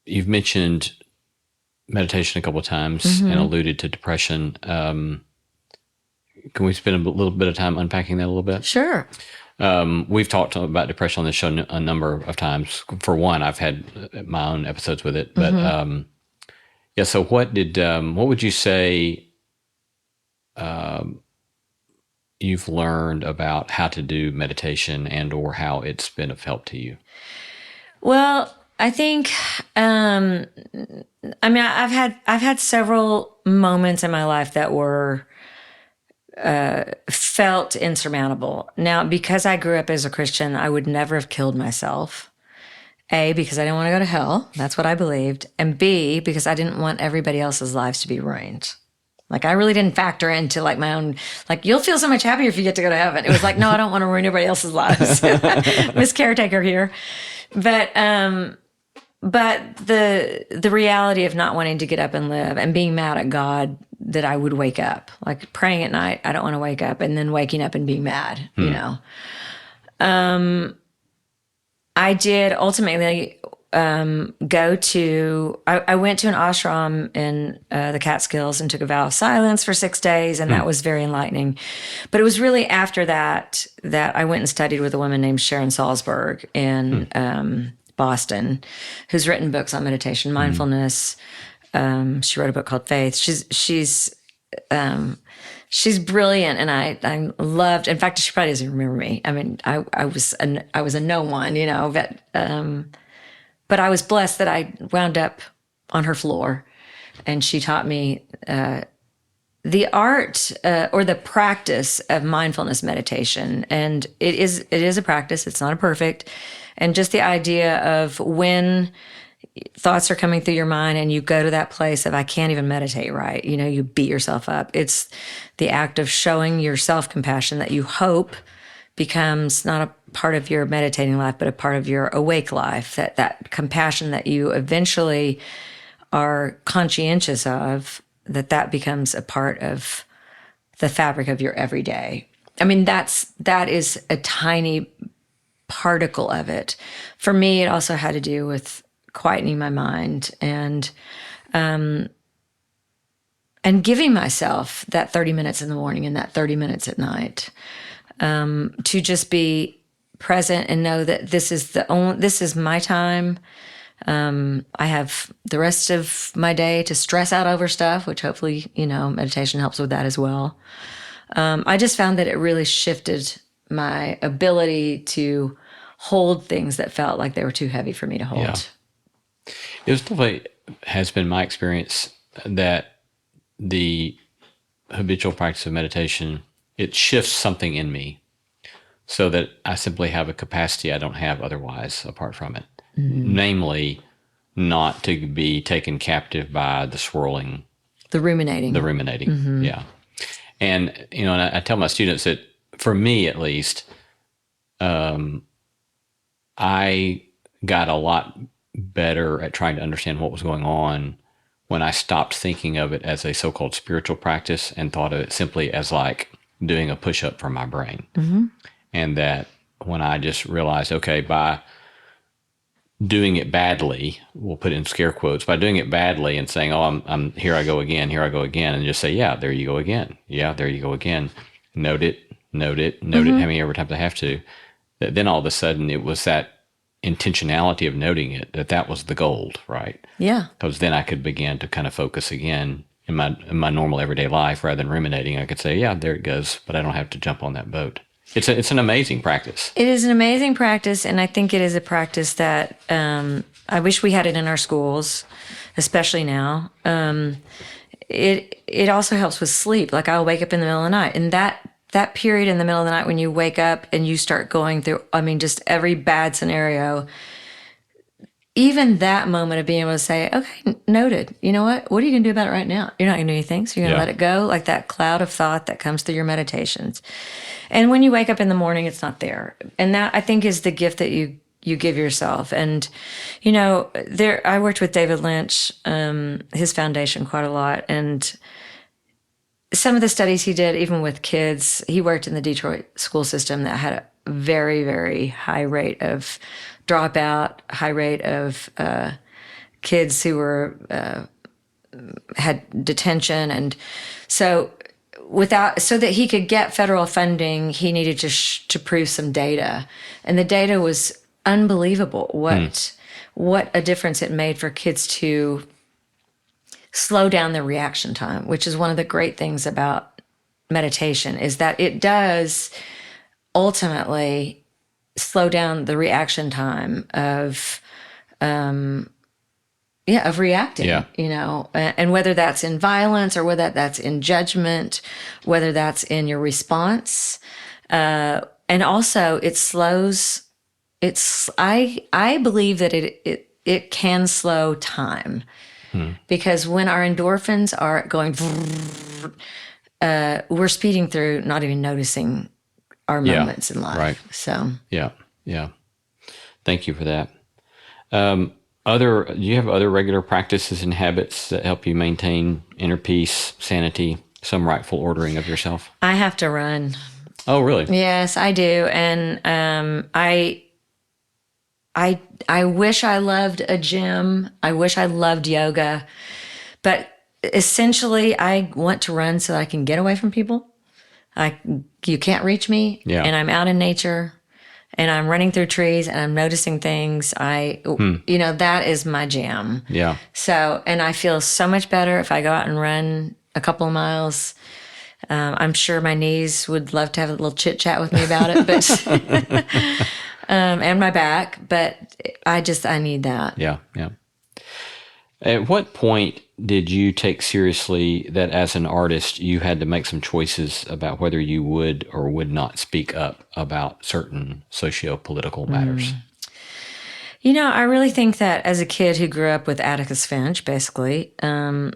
You've mentioned meditation a couple of times and alluded to depression. Can we spend a little bit of time unpacking that a little bit? Sure. We've talked about depression on this show a number of times. For one, I've had my own episodes with it. But so what would you say you've learned about how to do meditation and or how it's been of help to you? Well, I think, I've had several moments in my life that were felt insurmountable. Now, because I grew up as a Christian, I would never have killed myself. A, because I didn't want to go to hell. That's what I believed. And B, because I didn't want everybody else's lives to be ruined. Like, I really didn't factor into like my own, like, you'll feel so much happier if you get to go to heaven. It was like, no, I don't want to ruin everybody else's lives. Miss Caretaker here. But the reality of not wanting to get up and live and being mad at God that I would wake up, like praying at night, I don't want to wake up, and then waking up and being mad, you know. I did ultimately go to, I went to an ashram in the Catskills and took a vow of silence for 6 days, and that was very enlightening. But it was really after that I went and studied with a woman named Sharon Salzberg in Boston, who's written books on meditation, mindfulness. She wrote a book called Faith. She's brilliant, and I loved. In fact, she probably doesn't remember me. I mean, I was a no one, you know. But I was blessed that I wound up on her floor, and she taught me the art or the practice of mindfulness meditation. And it is a practice. It's not a perfect. And just the idea of when thoughts are coming through your mind and you go to that place of, I can't even meditate right. You know, you beat yourself up. It's the act of showing your self-compassion that you hope becomes not a part of your meditating life, but a part of your awake life. That compassion that you eventually are conscientious of, that becomes a part of the fabric of your everyday. I mean, that is a tiny particle of it. For me, it also had to do with quietening my mind and giving myself that 30 minutes in the morning and that 30 minutes at night, to just be present and know that this is my time. I have the rest of my day to stress out over stuff, which hopefully, you know, meditation helps with that as well. I just found that it really shifted my ability to hold things that felt like they were too heavy for me to hold. Yeah. It was definitely has been my experience that the habitual practice of meditation, it shifts something in me so that I simply have a capacity I don't have otherwise apart from it. Mm-hmm. Namely, not to be taken captive by the swirling. The ruminating. Mm-hmm. Yeah. And, you know, and I tell my students that for me, at least, I got a lot better at trying to understand what was going on when I stopped thinking of it as a so-called spiritual practice and thought of it simply as like doing a push-up for my brain. Mm-hmm. And that when I just realized, okay, by doing it badly, we'll put in scare quotes, by doing it badly and saying, oh, I'm here I go again, and just say, yeah, there you go again. Yeah, there you go again. Note it mm-hmm. how many every time I have to. Then all of a sudden it was that intentionality of noting it, that was the gold, right? Yeah. Because then I could begin to kind of focus again in my normal everyday life rather than ruminating. I could say, yeah, there it goes, but I don't have to jump on that boat. It's an amazing practice. It is an amazing practice, and I think it is a practice that I wish we had it in our schools, especially now. It also helps with sleep. Like, I'll wake up in the middle of the night, and that period in the middle of the night when you wake up and you start going through, I mean, just every bad scenario, even that moment of being able to say, okay, noted. You know what? What are you going to do about it right now? You're not going to do anything, so you're going to let it go, like that cloud of thought that comes through your meditations. And when you wake up in the morning, it's not there. And that, I think, is the gift that you give yourself. And, you know, I worked with David Lynch, his foundation, quite a lot. And some of the studies he did, even with kids, he worked in the Detroit school system that had a very, very high rate of dropout, high rate of kids who had detention. And so that he could get federal funding, he needed to prove some data. And the data was unbelievable. What a difference it made for kids to slow down their reaction time, which is one of the great things about meditation is that it does ultimately slow down the reaction time of reacting, Yeah. and whether that's in violence or whether that's in judgment, whether that's in your response. And also it slows, I believe that it can slow time because when our endorphins are going, we're speeding through, not even noticing our moments in life. Right. So, Yeah. Yeah. Thank you for that. Do you have other regular practices and habits that help you maintain inner peace, sanity, some rightful ordering of yourself? I have to run. Oh, really? Yes, I do. And I wish I loved a gym. I wish I loved yoga. But essentially, I want to run so that I can get away from people. You can't reach me. Yeah. And I'm out in nature. And I'm running through trees and I'm noticing things. That is my jam. Yeah. So, and I feel so much better if I go out and run a couple of miles. I'm sure my knees would love to have a little chit chat with me about it, but and my back. But I need that. Yeah. Yeah. At what point did you take seriously that as an artist, you had to make some choices about whether you would or would not speak up about certain socio-political matters? I really think that as a kid who grew up with Atticus Finch, basically, I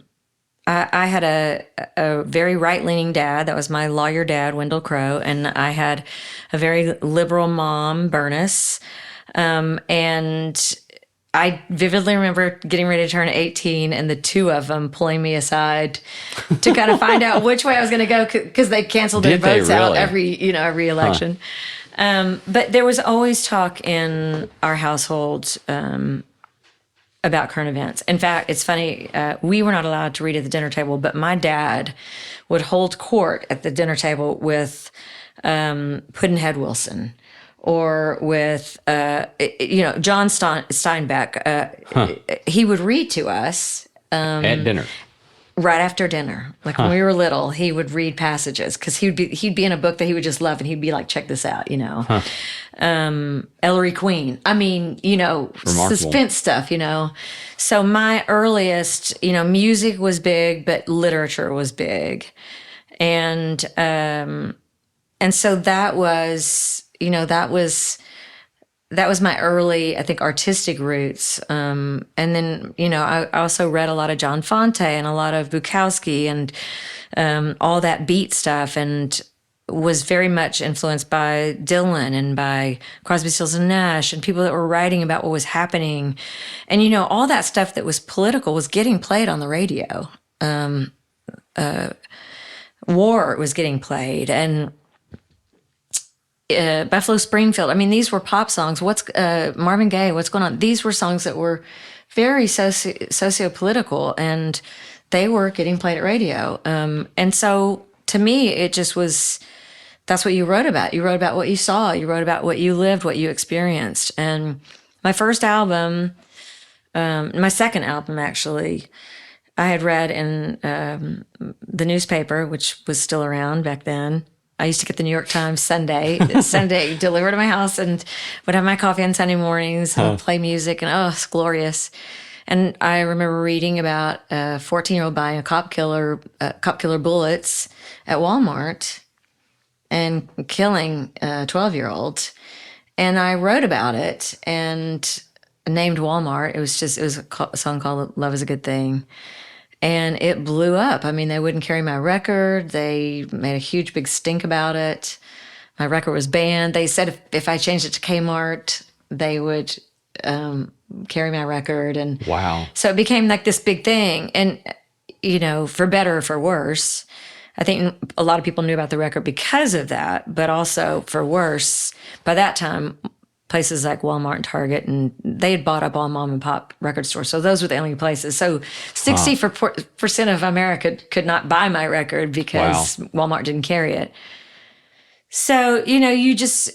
had a very right-leaning dad. That was my lawyer dad, Wendell Crow. And I had a very liberal mom, Bernice. And I vividly remember getting ready to turn 18 and the two of them pulling me aside to kind of find out which way I was going to go because they canceled their votes out every election. But there was always talk in our household about current events. In fact, it's funny, we were not allowed to read at the dinner table, but my dad would hold court at the dinner table with Pudd'nhead Wilson. Or with, John Steinbeck. He would read to us. At dinner. Right after dinner. Like when we were little, he would read passages because he'd be in a book that he would just love and he'd be like, check this out, Ellery Queen. I mean, suspense stuff, So my earliest, music was big, but literature was big. And so that was, that was my early, I think, artistic roots. And then, I also read a lot of John Fonte and a lot of Bukowski and all that beat stuff, and was very much influenced by Dylan and by Crosby, Stills and Nash and people that were writing about what was happening. And, all that stuff that was political was getting played on the radio. War was getting played, and Buffalo Springfield. I mean, these were pop songs. Marvin Gaye, what's going on? These were songs that were very socio-political, and they were getting played at radio. And so to me, it just was, that's what you wrote about. You wrote about what you saw. You wrote about what you lived, what you experienced. And my first album, my second album, actually, I had read in the newspaper, which was still around back then. I used to get the New York Times Sunday delivered to my house, and would have my coffee on Sunday mornings and play music, and it's glorious. And I remember reading about a 14-year-old buying a cop killer bullets at Walmart and killing a 12-year-old. And I wrote about it and named Walmart. It was a song called "Love Is a Good Thing." And it blew up. I mean, they wouldn't carry my record. They made a huge big stink about it. My record was banned. They said if I changed it to Kmart, they would carry my record. And wow. So it became like this big thing. And, for better or for worse, I think a lot of people knew about the record because of that, but also for worse, by that time, places like Walmart and Target, and they had bought up all mom and pop record stores. So those were the only places. So 60% of America could not buy my record because Walmart didn't carry it. So,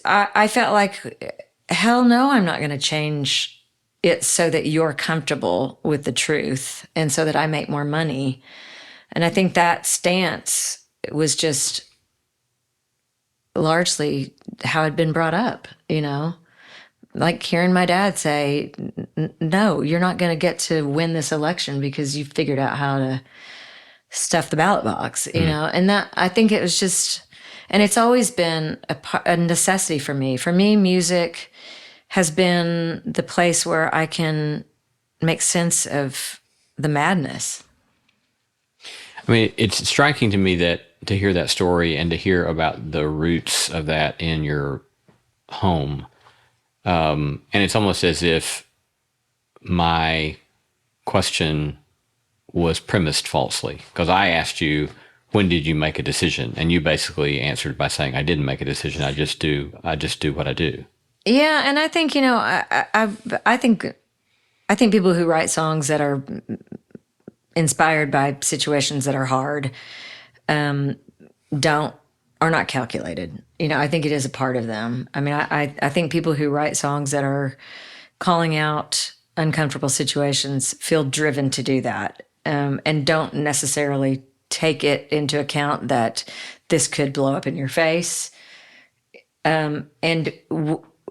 I felt like, hell no, I'm not going to change it so that you're comfortable with the truth and so that I make more money. And I think that stance was just largely how I'd been brought up, like hearing my dad say, no, you're not going to get to win this election because you figured out how to stuff the ballot box, and that, I think it was just, and it's always been a necessity for me. For me, music has been the place where I can make sense of the madness. I mean, it's striking to me that to hear that story and to hear about the roots of that in your home. And it's almost as if my question was premised falsely, because I asked you, when did you make a decision? And you basically answered by saying, I didn't make a decision. I just do what I do. Yeah. And I think, I think people who write songs that are inspired by situations that are hard, are not calculated. I think it is a part of them. I mean, I think people who write songs that are calling out uncomfortable situations feel driven to do that, and don't necessarily take it into account that this could blow up in your face. And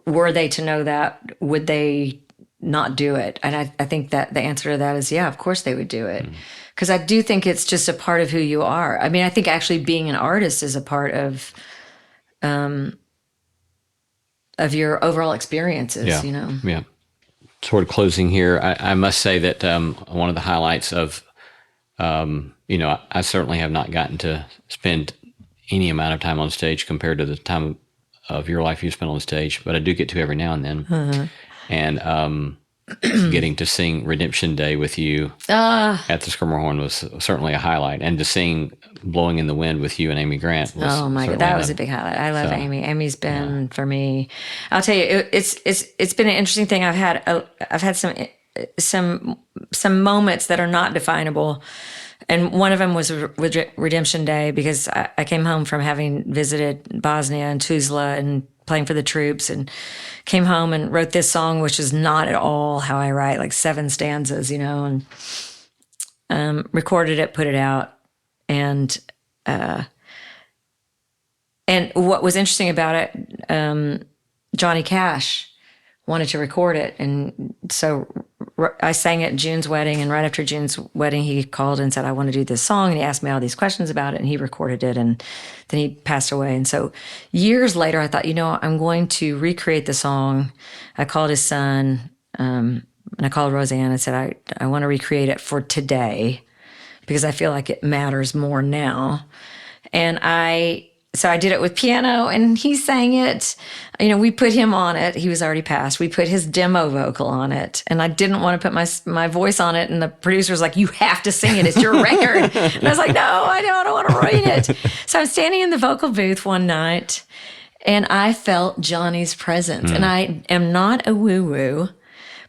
were they to know that, would they not do it? And I think that the answer to that is, yeah, of course they would do it. Because I do think it's just a part of who you are. I mean, I think actually being an artist is a part of your overall experiences, Yeah. Sort of closing here, I must say that one of the highlights of, I certainly have not gotten to spend any amount of time on stage compared to the time of your life you spent on stage, but I do get to every now and then. Uh-huh. And getting to sing Redemption Day with you at the Schermerhorn was certainly a highlight. And to sing Blowing in the Wind with you and Amy Grant was God, that was a big highlight. I love Amy. Amy's been, for me, I'll tell you, it's been an interesting thing. I've had some moments that are not definable. And one of them was with Redemption Day, because I came home from having visited Bosnia and Tuzla and playing for the troops, and came home and wrote this song, which is not at all how I write, like 7 stanzas, and recorded it, put it out. And what was interesting about it, Johnny Cash wanted to record it. And so I sang at June's wedding, and right after June's wedding, he called and said, I want to do this song. And he asked me all these questions about it, and he recorded it, and then he passed away. And so years later, I thought, I'm going to recreate the song. I called his son, and I called Roseanne and said, I want to recreate it for today, because I feel like it matters more now. And so I did it with piano, and he sang it. We put him on it. He was already passed. We put his demo vocal on it, and I didn't want to put my voice on it. And the producer was like, you have to sing it. It's your record. And I was like, no, I don't want to ruin it. So I'm standing in the vocal booth one night, and I felt Johnny's presence. And I am not a woo-woo,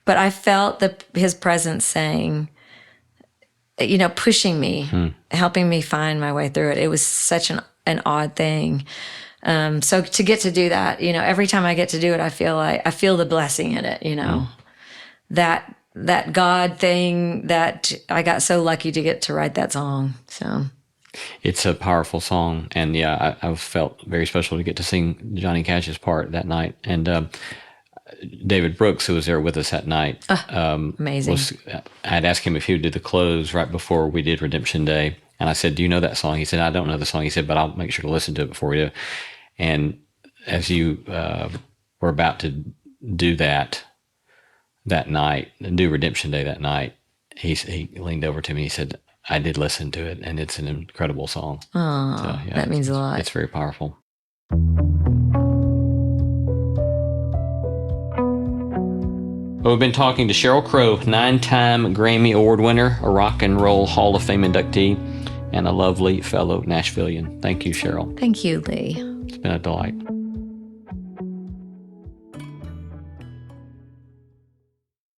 but I felt his presence saying, pushing me, helping me find my way through it. It was such an odd thing. So to get to do that, every time I get to do it, I feel the blessing in it, that God thing, that I got so lucky to get to write that song. So it's a powerful song. And yeah, I felt very special to get to sing Johnny Cash's part that night. And David Brooks, who was there with us that night, amazing. I had asked him if he would do the close right before we did Redemption Day. And I said, do you know that song? He said, I don't know the song. He said, but I'll make sure to listen to it before we do. And as you were about to do that night, do Redemption Day that night, he leaned over to me. He said, I did listen to it, and it's an incredible song. Oh, so, yeah, that means a lot. It's very powerful. Well, we've been talking to Sheryl Crow, 9-time Grammy Award winner, a Rock and Roll Hall of Fame inductee, and a lovely fellow Nashvilleian. Thank you, Sheryl. Thank you, Lee. It's been a delight.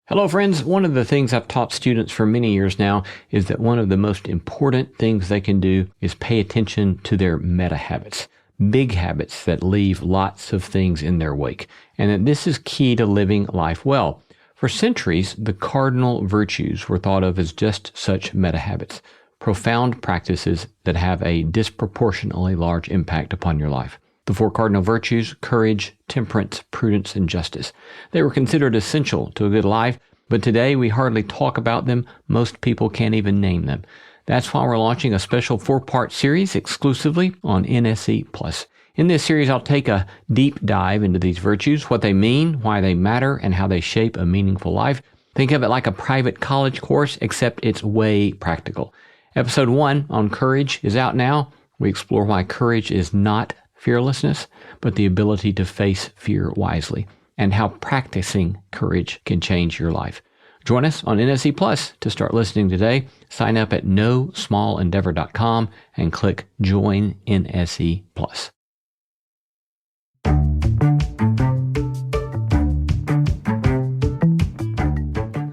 Hello, friends. One of the things I've taught students for many years now is that one of the most important things they can do is pay attention to their meta habits, big habits that leave lots of things in their wake, and that this is key to living life well. For centuries, the cardinal virtues were thought of as just such meta habits, profound practices that have a disproportionately large impact upon your life. the four cardinal virtues: courage, temperance, prudence, and justice. They were considered essential to a good life, but today we hardly talk about them. Most people can't even name them. That's why we're launching a special 4-part series exclusively on NSE+. In this series, I'll take a deep dive into these virtues, what they mean, why they matter, and how they shape a meaningful life. Think of it like a private college course, except it's way practical. Episode 1 on courage is out now. We explore why courage is not fearlessness, but the ability to face fear wisely, and how practicing courage can change your life. Join us on NSE Plus to start listening today. Sign up at nosmallendeavor.com and click Join NSE Plus.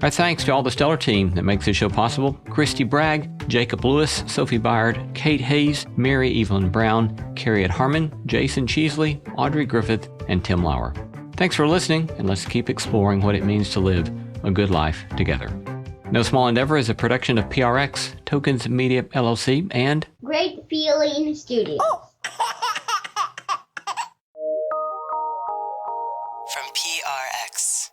Our thanks to all the stellar team that makes this show possible: Christy Bragg, Jacob Lewis, Sophie Byard, Kate Hayes, Mary Evelyn Brown, Carriet Harmon, Jason Cheesley, Audrey Griffith, and Tim Lauer. Thanks for listening, and let's keep exploring what it means to live a good life together. No Small Endeavor is a production of PRX, Tokens Media LLC, and Great Feeling Studios. From PRX.